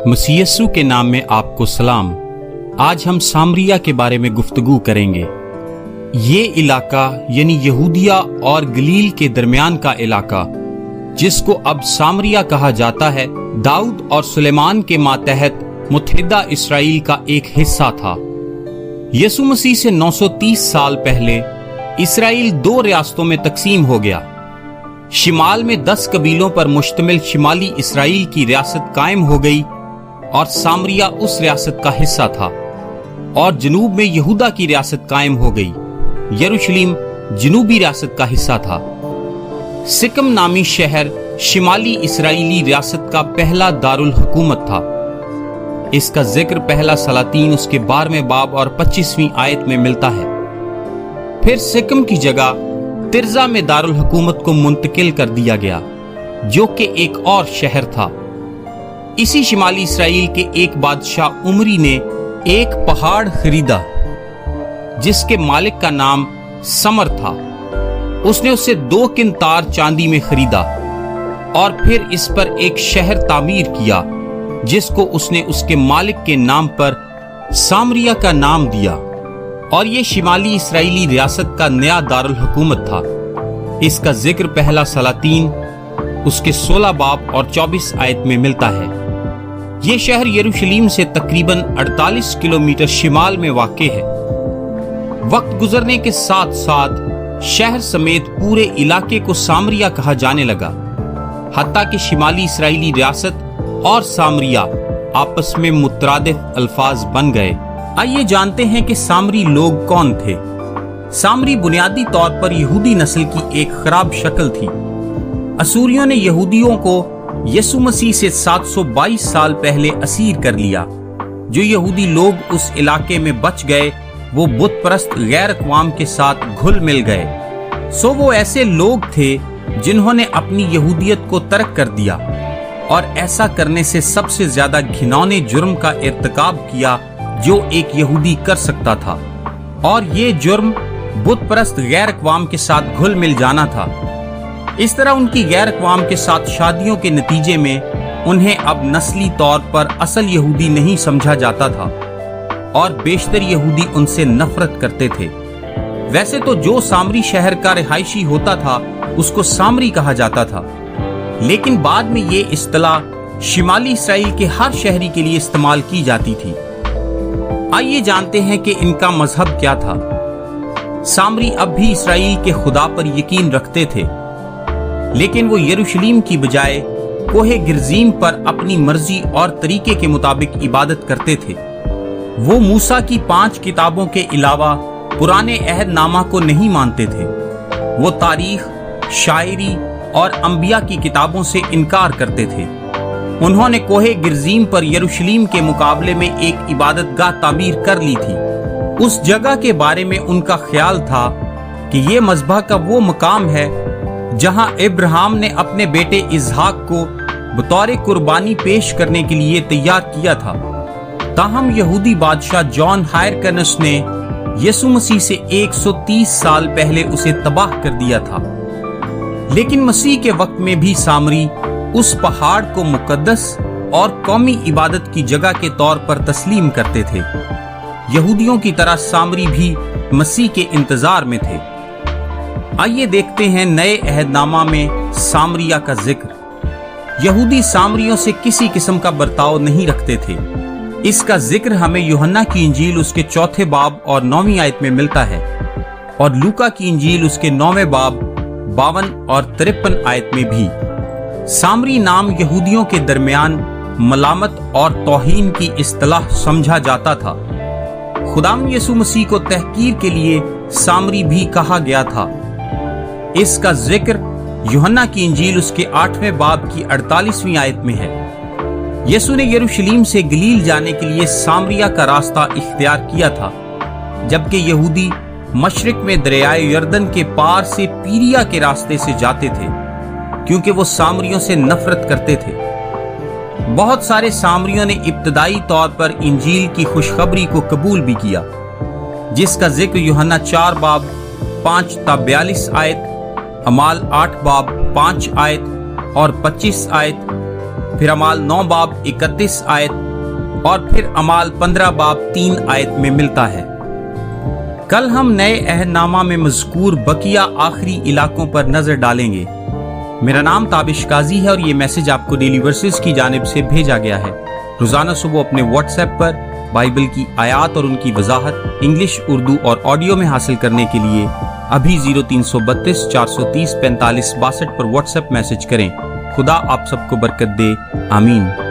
मसीह यीशु के नाम में आपको सलाम। आज हम सामरिया के बारे में गुफ्तगू करेंगे। ये इलाका यानी यहूदिया और गलील के दरमियान का इलाका, जिसको अब सामरिया कहा जाता है, दाऊद और सुलेमान के मातहत मुत्तहिदा इसराइल का एक हिस्सा था। यीशु मसीह से 930 साल पहले इसराइल दो रियासतों में तकसीम हो गया। शिमाल में 10 कबीलों पर मुश्तमिल शिमाली इसराइल की रियासत कायम हो गई और सामरिया उस रियासत का हिस्सा था, और जनूब में यहूदा की रियासत कायम हो गई। यरूशलेम जनूबी रियासत का हिस्सा था। सिकम नामी शहर शिमाली इसराइली रियासत का पहला दारुल हुकूमत था। इसका जिक्र पहला सलातीन उसके 12वें बाब और 25वीं आयत में मिलता है। फिर सिकम की जगह तिर्जा में दारुल हुकूमत को मुंतकिल कर दिया गया, जो कि एक और शहर था। इसी शिमाली इसराइल के एक बादशाह उमरी ने एक पहाड़ खरीदा जिसके मालिक का नाम समर था। उसने उसे 2 किंतार चांदी में खरीदा और फिर इस पर एक शहर तामीर किया, जिसको उसने उसके मालिक के नाम पर सामरिया का नाम दिया, और ये शिमाली इसराइली रियासत का नया दारुल हुकूमत था। इसका जिक्र पहला सलातीन उसके 16 बाब और 24 आयत में मिलता है। ये शहर यरूशलेम से तकरीबन 48 किलोमीटर शिमाल में वाक़े है। वक्त गुजरने के साथ साथ शहर समेत पूरे इलाके को सामरिया कहा जाने लगा, हत्ता कि शिमाली इसराइली रियासत और सामरिया आपस में मुतरादिफ अल्फाज बन गए। आइए जानते हैं कि सामरी लोग कौन थे। सामरी बुनियादी तौर पर यहूदी नस्ल की एक खराब शक्ल थी। असूरियों ने यहूदियों को यीशु मसीह से 722 साल पहले असीर कर लिया। जो यहूदी लोग उस इलाके में बच गए, वो बुत परस्त गैर अक़वाम के साथ घुल मिल गए। सो वो ऐसे लोग थे जिन्होंने अपनी यहूदियत को तर्क कर दिया और ऐसा करने से सबसे ज्यादा घिनौने जुर्म का इर्तिकाब किया जो एक यहूदी कर सकता था, और ये जुर्म बुत परस्त गैर अक़वाम के साथ घुल मिल जाना था। इस तरह उनकी गैर अक़वाम के साथ शादियों के नतीजे में उन्हें अब नस्ली तौर पर असल यहूदी नहीं समझा जाता था, और बेशतर यहूदी उनसे नफरत करते थे। वैसे तो जो सामरी शहर का रिहायशी होता था उसको सामरी कहा जाता था, लेकिन बाद में ये इस्तिलाह शिमाली इसराइल के हर शहरी के लिए इस्तेमाल की जाती थी। आइए जानते हैं कि इनका मजहब क्या था। सामरी अब भी इसराइल के खुदा पर यकीन रखते थे, लेकिन वो यरूशलेम की बजाय कोहे गिरजीम पर अपनी मर्जी और तरीके के मुताबिक इबादत करते थे। वो मूसा की 5 किताबों के अलावा पुराने अहदनामा को नहीं मानते थे। वो तारीख, शायरी और अंबिया की किताबों से इनकार करते थे। उन्होंने कोहे गिरजीम पर यरूशलेम के मुकाबले में एक इबादतगाह तामीर कर ली थी। उस जगह के बारे में उनका ख्याल था कि ये मज़बह का वो मकाम है जहां इब्राहिम ने अपने बेटे इसहाक को बतौर कुर्बानी पेश करने के लिए तैयार किया था। ताहम यहूदी बादशाह जॉन हायरकनस ने यीशु मसीह से 130 साल पहले उसे तबाह कर दिया था। लेकिन मसीह के वक्त में भी सामरी उस पहाड़ को मुकद्दस और कौमी इबादत की जगह के तौर पर तस्लीम करते थे। यहूदियों की तरह सामरी भी मसीह के इंतजार में थे। आइए देखते हैं नए अहदनामा में सामरिया का जिक्र। यहूदी सामरियों से किसी किस्म का बर्ताव नहीं रखते थे। इसका जिक्र हमें यूहन्ना की इंजील उसके 4 बाब और 9वीं आयत में मिलता है, और लूका की इंजील उसके 9वें बाब 52 और 53 आयत में भी। सामरी नाम यहूदियों के दरमियान मलामत और तौहीन की इस्तिलाह समझा जाता था। खुदाम यीशु मसीह को तहकीर के लिए सामरी भी कहा गया था। इसका जिक्र यूहन्ना की इंजील उसके 8वें बाब की 48वीं आयत में है। यीशु ने यरूशलेम से गलील जाने के लिए सामरिया का रास्ता इख्तियार किया था, जबकि यहूदी मशरिक में दरियाए यर्दन के पार से पीरिया के रास्ते से जाते थे, क्योंकि वो सामरियों से नफरत करते थे। बहुत सारे सामरियों ने इब्तदाई तौर पर इंजील की खुशखबरी को कबूल भी किया, जिसका जिक्र यूहन्ना 4 बाब 5 ता 42 आयत, अमाल 8 बाब 5 आयत और 25 आयत, پھر اعمال 9 باب 31 آیت اور پھر اعمال 15 باب 3 آیت میں ملتا ہے۔ کل ہم نئے عہد نامہ میں مذکور بقیہ آخری علاقوں پر نظر ڈالیں گے۔ میرا نام تابش قاضی ہے اور یہ میسج آپ کو ڈیلی ورسز کی جانب سے بھیجا گیا ہے۔ روزانہ صبح اپنے واٹس ایپ پر بائبل کی آیات اور ان کی وضاحت انگلش، اردو اور آڈیو میں حاصل کرنے کے لیے ابھی 0332 430 45 62 پر واٹس ایپ میسج کریں۔ خدا آپ سب کو برکت دے، آمین۔